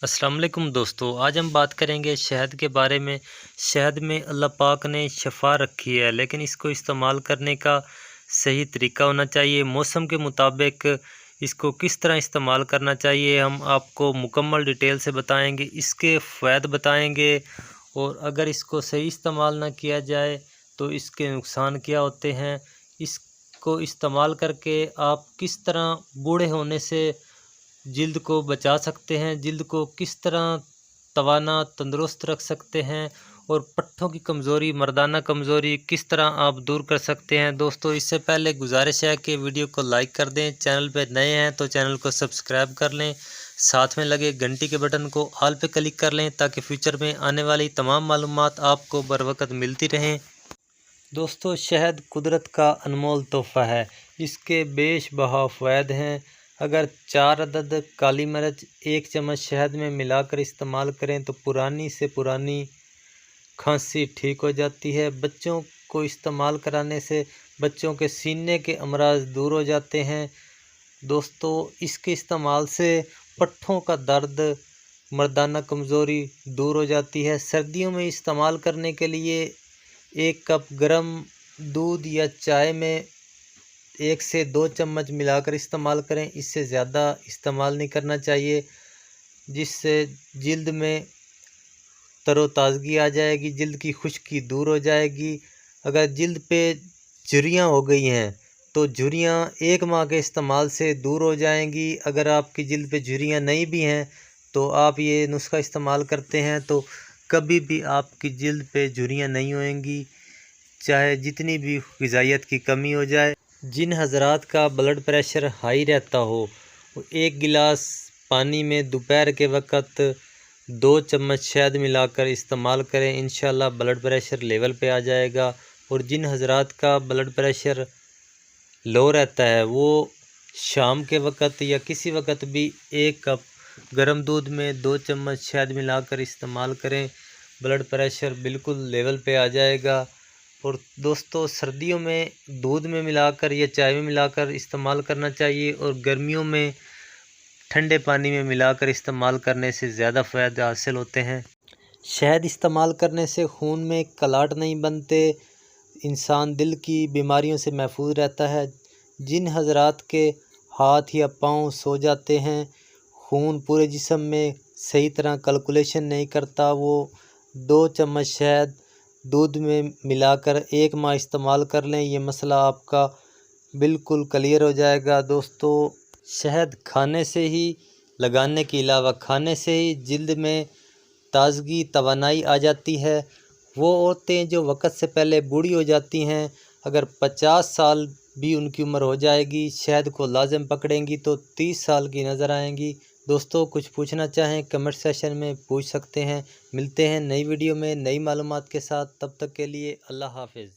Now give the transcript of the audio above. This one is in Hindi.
अस्सलाम वालेकुम दोस्तों, आज हम बात करेंगे शहद के बारे में। शहद में अल्लाह पाक ने शफ़ा रखी है, लेकिन इसको इस्तेमाल करने का सही तरीका होना चाहिए। मौसम के मुताबिक इसको किस तरह इस्तेमाल करना चाहिए हम आपको मुकम्मल डिटेल से बताएंगे, इसके फ़ायदे बताएंगे और अगर इसको सही इस्तेमाल ना किया जाए तो इसके नुकसान क्या होते हैं। इसको इस्तेमाल करके आप किस तरह बूढ़े होने से जिल्द को बचा सकते हैं, जिल्द को किस तरह तवाना तंदुरुस्त रख सकते हैं और पट्ठों की कमज़ोरी, मर्दाना कमज़ोरी किस तरह आप दूर कर सकते हैं। दोस्तों, इससे पहले गुजारिश है कि वीडियो को लाइक कर दें, चैनल पे नए हैं तो चैनल को सब्सक्राइब कर लें, साथ में लगे घंटी के बटन को ऑल पे क्लिक कर लें ताकि फ्यूचर में आने वाली तमाम मालूमात आपको बर वक्त मिलती रहें। दोस्तों, शहद कुदरत का अनमोल तोहफ़ा है, इसके बेशबहा फ़वाइद हैं। अगर 4 अदद काली मिर्च 1 चम्मच शहद में मिलाकर इस्तेमाल करें तो पुरानी से पुरानी खांसी ठीक हो जाती है। बच्चों को इस्तेमाल कराने से बच्चों के सीने के अमराज दूर हो जाते हैं। दोस्तों, इसके इस्तेमाल से पट्ठों का दर्द, मर्दाना कमज़ोरी दूर हो जाती है। सर्दियों में इस्तेमाल करने के लिए 1 कप गर्म दूध या चाय में 1 से 2 चम्मच मिलाकर इस्तेमाल करें। इससे ज़्यादा इस्तेमाल नहीं करना चाहिए, जिससे जिल्द में तरोताज़गी आ जाएगी, जिल्द की खुश्की दूर हो जाएगी। अगर जिल्द पे झुर्रियाँ हो गई हैं तो झुर्रियाँ 1 माह के इस्तेमाल से दूर हो जाएंगी। अगर आपकी जिल्द पे झुर्रियाँ नहीं भी हैं तो आप ये नुस्खा इस्तेमाल करते हैं तो कभी भी आपकी जिल्द पे झुर्रियाँ नहीं होएंगी, चाहे जितनी भी ग़िज़ाइयत की कमी हो जाए। जिन हज़रात का ब्लड प्रेशर हाई रहता हो, 1 गिलास पानी में दोपहर के वक़्त 2 चम्मच शहद मिलाकर इस्तेमाल करें, इंशाल्लाह ब्लड प्रेशर लेवल पे आ जाएगा। और जिन हज़रात का ब्लड प्रेशर लो रहता है, वो शाम के वक़्त या किसी वक़्त भी 1 कप गर्म दूध में 2 चम्मच शहद मिलाकर इस्तेमाल करें, ब्लड प्रेशर बिल्कुल लेवल पे आ जाएगा। और दोस्तों, सर्दियों में दूध में मिलाकर या चाय में मिलाकर इस्तेमाल करना चाहिए और गर्मियों में ठंडे पानी में मिलाकर इस्तेमाल करने से ज़्यादा फ़ायदे हासिल होते हैं। शहद इस्तेमाल करने से खून में कलाट नहीं बनते, इंसान दिल की बीमारियों से महफूज रहता है। जिन हज़रात के हाथ या पाँव सो जाते हैं, खून पूरे जिस्म में सही तरह कैलकुलेशन नहीं करता, वो 2 चम्मच शहद दूध में मिलाकर 1 माह इस्तेमाल कर लें, ये मसला आपका बिल्कुल क्लियर हो जाएगा। दोस्तों, शहद खाने से ही, लगाने के अलावा खाने से ही जिल्द में ताज़गी, तवानाई आ जाती है। वो औरतें जो वक़्त से पहले बूढ़ी हो जाती हैं, अगर 50 साल भी उनकी उम्र हो जाएगी, शहद को लाज़िम पकड़ेंगी तो 30 साल की नज़र आएंगी। दोस्तों, कुछ पूछना चाहें कमेंट सेशन में पूछ सकते हैं। मिलते हैं नई वीडियो में नई मालूमात के साथ, तब तक के लिए अल्लाह हाफ़िज़।